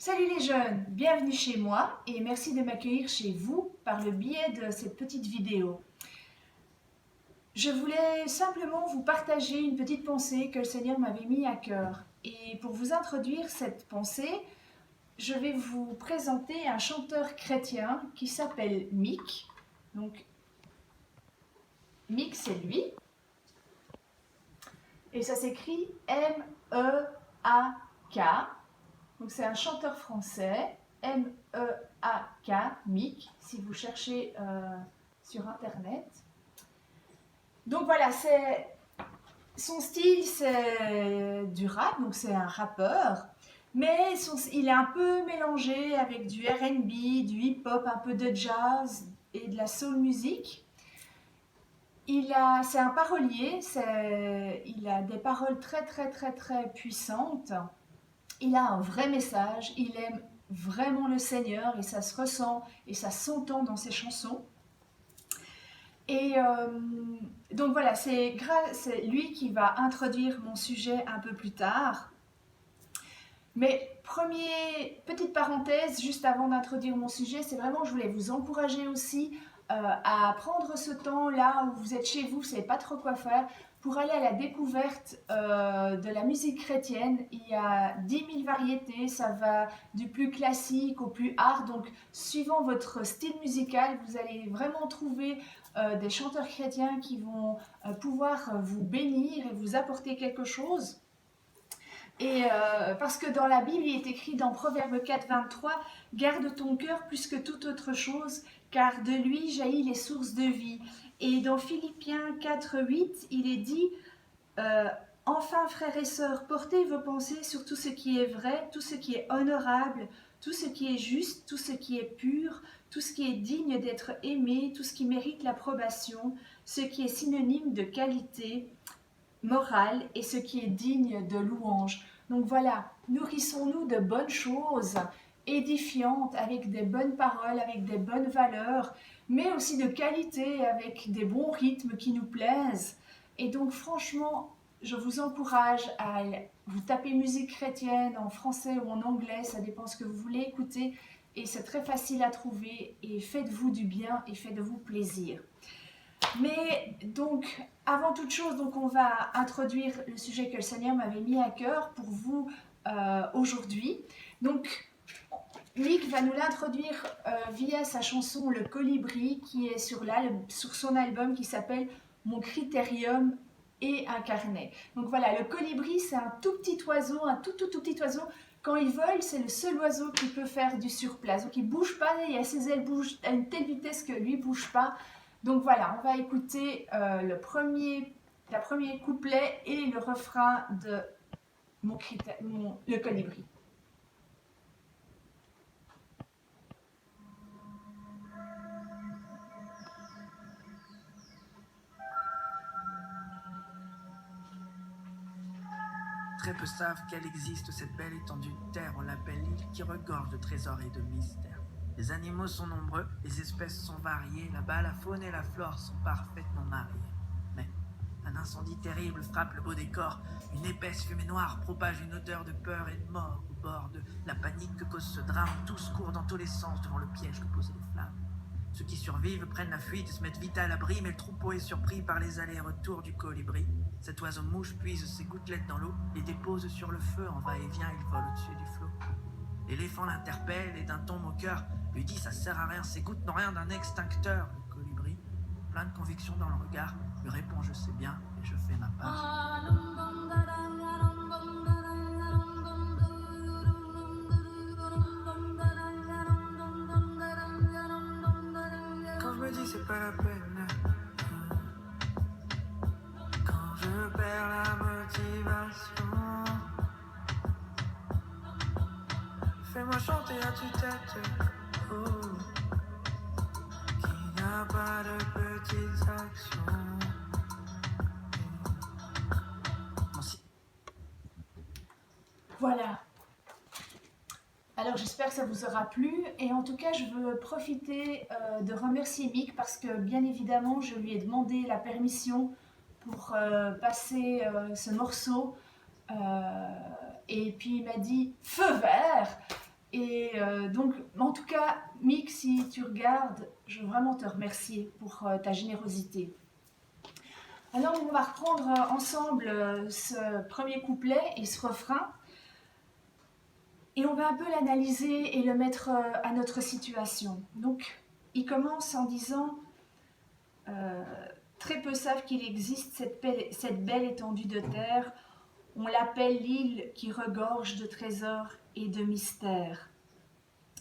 Salut les jeunes, bienvenue chez moi et merci de m'accueillir chez vous par le biais de cette petite vidéo. Je voulais simplement vous partager une petite pensée que le Seigneur m'avait mis à cœur. Et pour vous introduire cette pensée, je vais vous présenter un chanteur chrétien qui s'appelle Mick. Donc, Mick, c'est lui. Et ça s'écrit M-E-A-K. Donc c'est un chanteur français, M-E-A-K, Mick, si vous cherchez sur internet. Donc voilà, son style c'est du rap, donc c'est un rappeur, mais il est un peu mélangé avec du R&B, du hip-hop, un peu de jazz et de la soul music. C'est un parolier, il a des paroles très puissantes. Il a un vrai message, il aime vraiment le Seigneur et ça se ressent et ça s'entend dans ses chansons. Et donc voilà, c'est lui qui va introduire mon sujet un peu plus tard. Mais petite parenthèse, juste avant d'introduire mon sujet, c'est vraiment, je voulais vous encourager aussi à prendre ce temps là où vous êtes chez vous, vous ne savez pas trop quoi faire, pour aller à la découverte de la musique chrétienne. Il y a 10 000 variétés, ça va du plus classique au plus hard, donc suivant votre style musical, vous allez vraiment trouver des chanteurs chrétiens qui vont pouvoir vous bénir et vous apporter quelque chose. Et parce que dans la Bible, il est écrit dans Proverbe 4, 23, « Garde ton cœur plus que toute autre chose, car de lui jaillit les sources de vie. » Et dans Philippiens 4, 8, il est dit « Enfin, frères et sœurs, portez vos pensées sur tout ce qui est vrai, tout ce qui est honorable, tout ce qui est juste, tout ce qui est pur, tout ce qui est digne d'être aimé, tout ce qui mérite l'approbation, ce qui est synonyme de qualité morale et ce qui est digne de louange. » Donc voilà, nourrissons-nous de bonnes choses, édifiantes, avec des bonnes paroles, avec des bonnes valeurs, mais aussi de qualité, avec des bons rythmes qui nous plaisent. Et donc franchement, je vous encourage à vous taper musique chrétienne en français ou en anglais, ça dépend ce que vous voulez écouter, et c'est très facile à trouver, et faites-vous du bien et faites-vous plaisir. Mais donc, avant toute chose, donc on va introduire le sujet que le Seigneur m'avait mis à cœur pour vous aujourd'hui. Donc, Mick va nous l'introduire via sa chanson Le Colibri, qui est sur son album qui s'appelle Mon Critérium et un carnet. Donc voilà, le colibri, c'est un tout petit oiseau, un tout petit oiseau. Quand il vole, c'est le seul oiseau qui peut faire du surplace. Donc il ne bouge pas, et ses ailes bougent à une telle vitesse que lui ne bouge pas. Donc voilà, on va écouter le premier couplet et le refrain de Le Colibri. Très peu savent qu'elle existe, cette belle étendue de terre, on l'appelle l'île qui regorge de trésors et de mystères. Les animaux sont nombreux, les espèces sont variées, là-bas la faune et la flore sont parfaitement mariées. Mais un incendie terrible frappe le beau décor, une épaisse fumée noire propage une odeur de peur et de mort. Au bord de la panique que cause ce drame, tous courent dans tous les sens devant le piège que posent les flammes. Ceux qui survivent prennent la fuite et se mettent vite à l'abri, mais le troupeau est surpris par les allers-retours du colibri. Cet oiseau-mouche puise ses gouttelettes dans l'eau, les dépose sur le feu, en va-et-vient, il vole au-dessus du flot. L'éléphant l'interpelle et d'un ton moqueur lui dit « ça sert à rien, ces gouttes n'ont rien d'un extincteur ». Le colibri, plein de conviction dans le regard, lui répond « je sais bien et je fais ma part ». Quand je me dis c'est pas la peine, quand je perds la motivation, fais-moi chanter à tue-tête, oh, qu'il n'y a pas de petites actions. Voilà. Alors j'espère que ça vous aura plu, et en tout cas je veux profiter de remercier Mick parce que bien évidemment je lui ai demandé la permission pour passer ce morceau, et puis il m'a dit feu vert, et regardes, je veux vraiment te remercier pour ta générosité. Alors on va reprendre ensemble ce premier couplet et ce refrain. Et on va un peu l'analyser et le mettre à notre situation. Donc, il commence en disant très peu savent qu'il existe cette belle étendue de terre. On l'appelle l'île qui regorge de trésors et de mystères.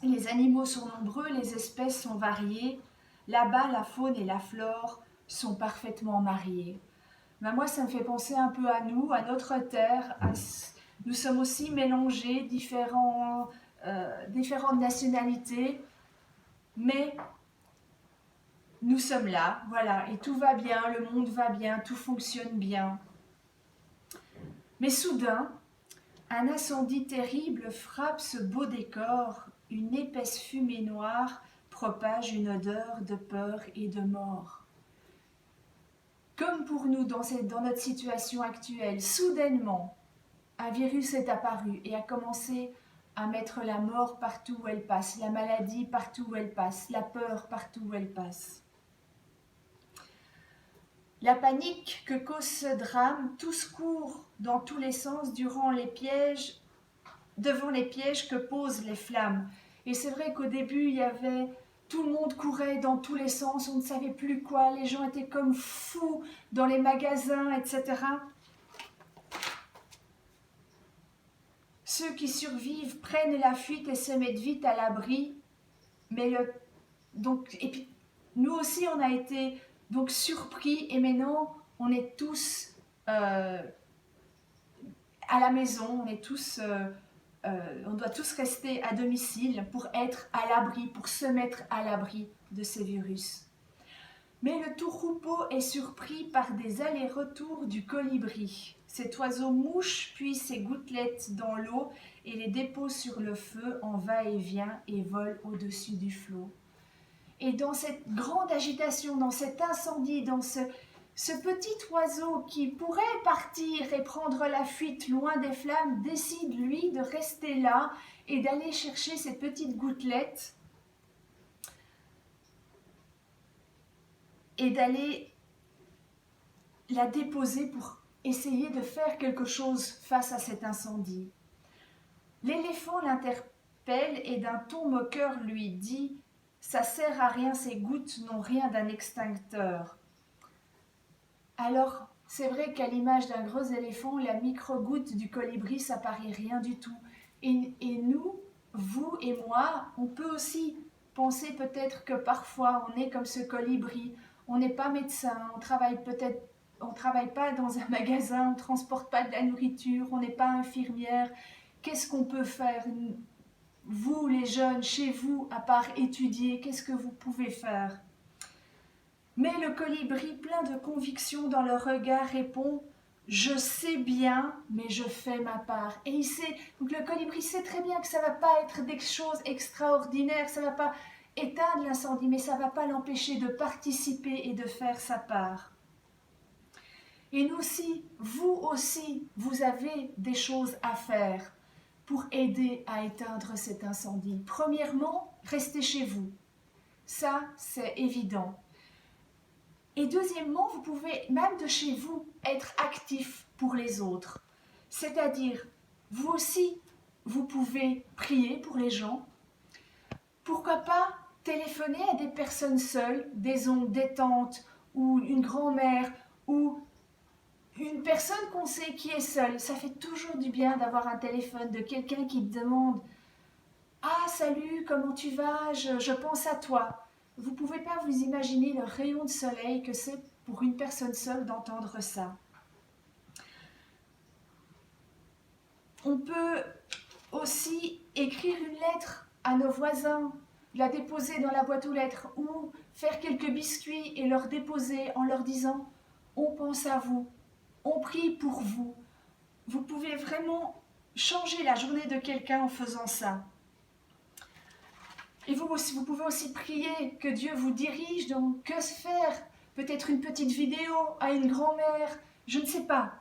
Les animaux sont nombreux, les espèces sont variées. Là-bas, la faune et la flore sont parfaitement mariées. Ben moi, ça me fait penser un peu à nous, à notre terre. Nous sommes aussi mélangés, différentes nationalités, mais nous sommes là, voilà, et tout va bien, le monde va bien, tout fonctionne bien. Mais soudain, un incendie terrible frappe ce beau décor, une épaisse fumée noire propage une odeur de peur et de mort. Comme pour nous dans notre situation actuelle, soudainement, un virus est apparu et a commencé à mettre la mort partout où elle passe, la maladie partout où elle passe, la peur partout où elle passe. La panique que cause ce drame, tous courent dans tous les sens devant les pièges que posent les flammes. Et c'est vrai qu'au début, tout le monde courait dans tous les sens, on ne savait plus quoi, les gens étaient comme fous dans les magasins, etc. Ceux qui survivent prennent la fuite et se mettent vite à l'abri. Et puis, nous aussi, on a été donc surpris et maintenant, on est tous à la maison, on doit tous rester à domicile pour être à l'abri, pour se mettre à l'abri de ces virus. Mais le troupeau est surpris par des allers-retours du colibri. Cet oiseau mouche puis ses gouttelettes dans l'eau et les dépose sur le feu en va-et-vient et vole au-dessus du flot. Et dans cette grande agitation, dans cet incendie, dans ce petit oiseau qui pourrait partir et prendre la fuite loin des flammes, décide, lui, de rester là et d'aller chercher ces petites gouttelettes et d'aller la déposer pour essayer de faire quelque chose face à cet incendie. L'éléphant l'interpelle et d'un ton moqueur lui dit « Ça sert à rien, ces gouttes n'ont rien d'un extincteur. » Alors, c'est vrai qu'à l'image d'un gros éléphant, la micro-goutte du colibri, ça paraît rien du tout. Et nous, vous et moi, on peut aussi penser peut-être que parfois on est comme ce colibri. On n'est pas médecin, on travaille pas dans un magasin, on ne transporte pas de la nourriture, on n'est pas infirmière. Qu'est-ce qu'on peut faire, vous les jeunes, chez vous, à part étudier, qu'est-ce que vous pouvez faire? Mais le colibri, plein de conviction dans le regard, répond « Je sais bien, mais je fais ma part. » Et donc le colibri sait très bien que ça ne va pas être des choses extraordinaires, ça ne va pas éteindre l'incendie, mais ça ne va pas l'empêcher de participer et de faire sa part. Et nous aussi, vous aussi, vous avez des choses à faire pour aider à éteindre cet incendie. Premièrement, restez chez vous. Ça, c'est évident. Et deuxièmement, vous pouvez, même de chez vous, être actif pour les autres. C'est-à-dire, vous aussi, vous pouvez prier pour les gens. Pourquoi pas téléphoner à des personnes seules, des oncles, des tantes, ou une grand-mère, ou une personne qu'on sait qui est seule. Ça fait toujours du bien d'avoir un téléphone de quelqu'un qui te demande « Ah, salut, comment tu vas? Je pense à toi. » Vous ne pouvez pas vous imaginer le rayon de soleil que c'est pour une personne seule d'entendre ça. On peut aussi écrire une lettre à nos voisins, la déposer dans la boîte aux lettres ou faire quelques biscuits et leur déposer en leur disant « On pense à vous, on prie pour vous. » Vous pouvez vraiment changer la journée de quelqu'un en faisant ça. Et vous pouvez aussi prier que Dieu vous dirige, donc que faire? Peut-être une petite vidéo à une grand-mère, je ne sais pas.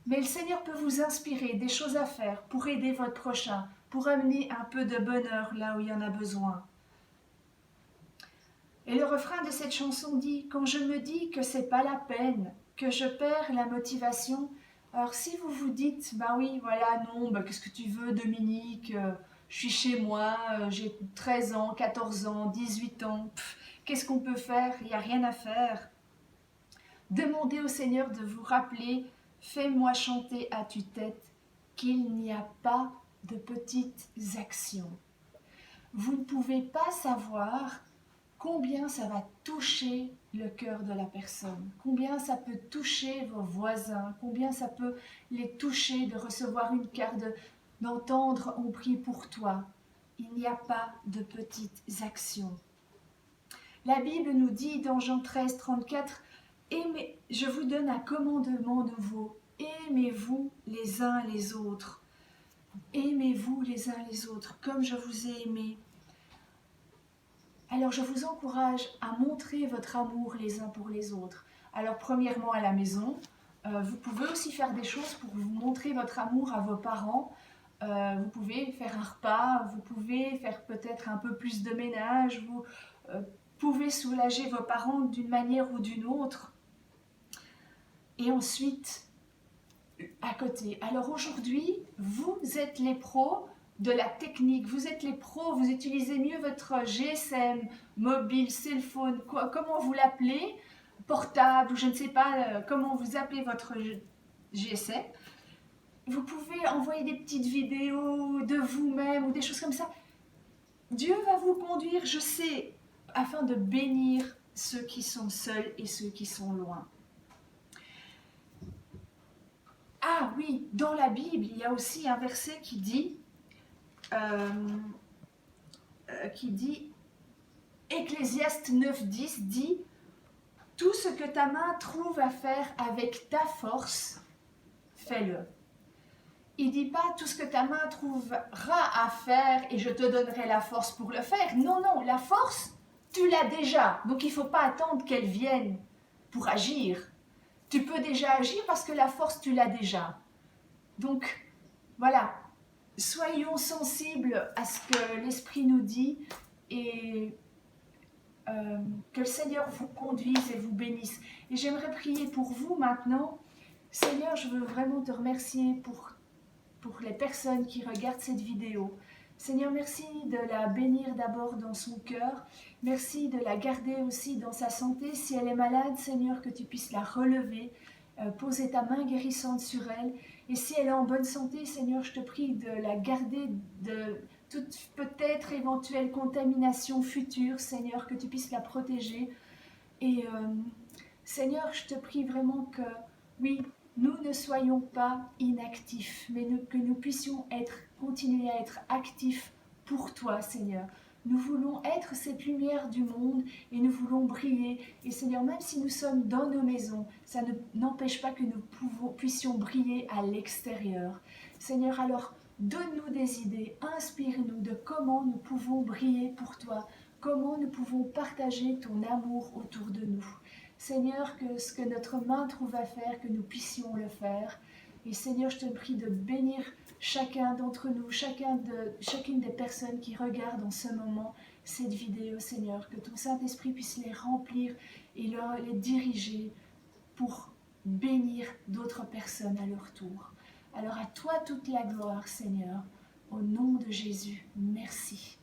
Mais le Seigneur peut vous inspirer des choses à faire pour aider votre prochain, pour amener un peu de bonheur là où il y en a besoin. Et le refrain de cette chanson dit « Quand je me dis que c'est pas la peine, que je perds la motivation », alors si vous vous dites « Bah oui, voilà, non, bah, qu'est-ce que tu veux Dominique, je suis chez moi, j'ai 13 ans, 14 ans, 18 ans, qu'est-ce qu'on peut faire? Il n'y a rien à faire. » Demandez au Seigneur de vous rappeler « Fais-moi chanter à tue-tête qu'il n'y a pas de petites actions. » Vous ne pouvez pas savoir combien ça va toucher le cœur de la personne, combien ça peut toucher vos voisins, combien ça peut les toucher de recevoir une carte, d'entendre « On prie pour toi ». Il n'y a pas de petites actions. La Bible nous dit dans Jean 13, 34, « Je vous donne un commandement nouveau, aimez-vous les uns les autres. Aimez-vous les uns les autres, comme je vous ai aimé. » Alors je vous encourage à montrer votre amour les uns pour les autres. Alors premièrement à la maison, vous pouvez aussi faire des choses pour vous montrer votre amour à vos parents. Vous pouvez faire un repas, vous pouvez faire peut-être un peu plus de ménage, vous pouvez soulager vos parents d'une manière ou d'une autre. Et ensuite, à côté. Alors aujourd'hui, vous êtes les pros de la technique, vous êtes les pros, vous utilisez mieux votre GSM, mobile, cell phone, comment vous l'appelez, portable, ou je ne sais pas comment vous appelez votre GSM. Vous pouvez envoyer des petites vidéos de vous-même ou des choses comme ça. Dieu va vous conduire, je sais, afin de bénir ceux qui sont seuls et ceux qui sont loin. Ah oui, dans la Bible, il y a aussi un verset qui dit Ecclésiaste 9.10 dit « Tout ce que ta main trouve à faire avec ta force, fais-le. » Il ne dit pas « Tout ce que ta main trouvera à faire et je te donnerai la force pour le faire. » Non, non, la force, tu l'as déjà. Donc il ne faut pas attendre qu'elle vienne pour agir. Tu peux déjà agir parce que la force, tu l'as déjà. Donc, voilà. Soyons sensibles à ce que l'Esprit nous dit et que le Seigneur vous conduise et vous bénisse. Et j'aimerais prier pour vous maintenant. Seigneur, je veux vraiment te remercier pour les personnes qui regardent cette vidéo. Seigneur, merci de la bénir d'abord dans son cœur. Merci de la garder aussi dans sa santé. Si elle est malade, Seigneur, que tu puisses la relever, poser ta main guérissante sur elle. Et si elle est en bonne santé, Seigneur, je te prie de la garder de toute peut-être éventuelle contamination future, Seigneur, que tu puisses la protéger. Et Seigneur, je te prie vraiment que, oui, nous ne soyons pas inactifs, mais que nous puissions continuer à être actifs pour toi, Seigneur. Nous voulons être cette lumière du monde et nous voulons briller. Et Seigneur, même si nous sommes dans nos maisons, ça n'empêche pas que nous puissions briller à l'extérieur. Seigneur, alors donne-nous des idées, inspire-nous de comment nous pouvons briller pour toi, comment nous pouvons partager ton amour autour de nous. Seigneur, que ce que notre main trouve à faire, que nous puissions le faire. Et Seigneur, je te prie de bénir chacun d'entre nous, chacune des personnes qui regardent en ce moment cette vidéo, Seigneur. Que ton Saint-Esprit puisse les remplir et les diriger pour bénir d'autres personnes à leur tour. Alors à toi toute la gloire, Seigneur, au nom de Jésus, merci.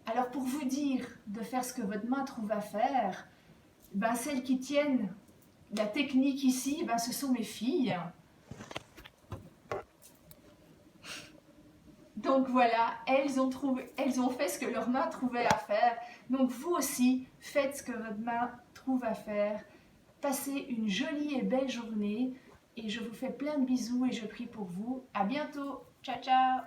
Alors pour vous dire de faire ce que votre main trouve à faire, celles qui tiennent la technique ici, ce sont mes filles. Donc voilà, elles ont fait ce que leur main trouvait à faire. Donc vous aussi, faites ce que votre main trouve à faire. Passez une jolie et belle journée. Et je vous fais plein de bisous et je prie pour vous. À bientôt. Ciao, ciao.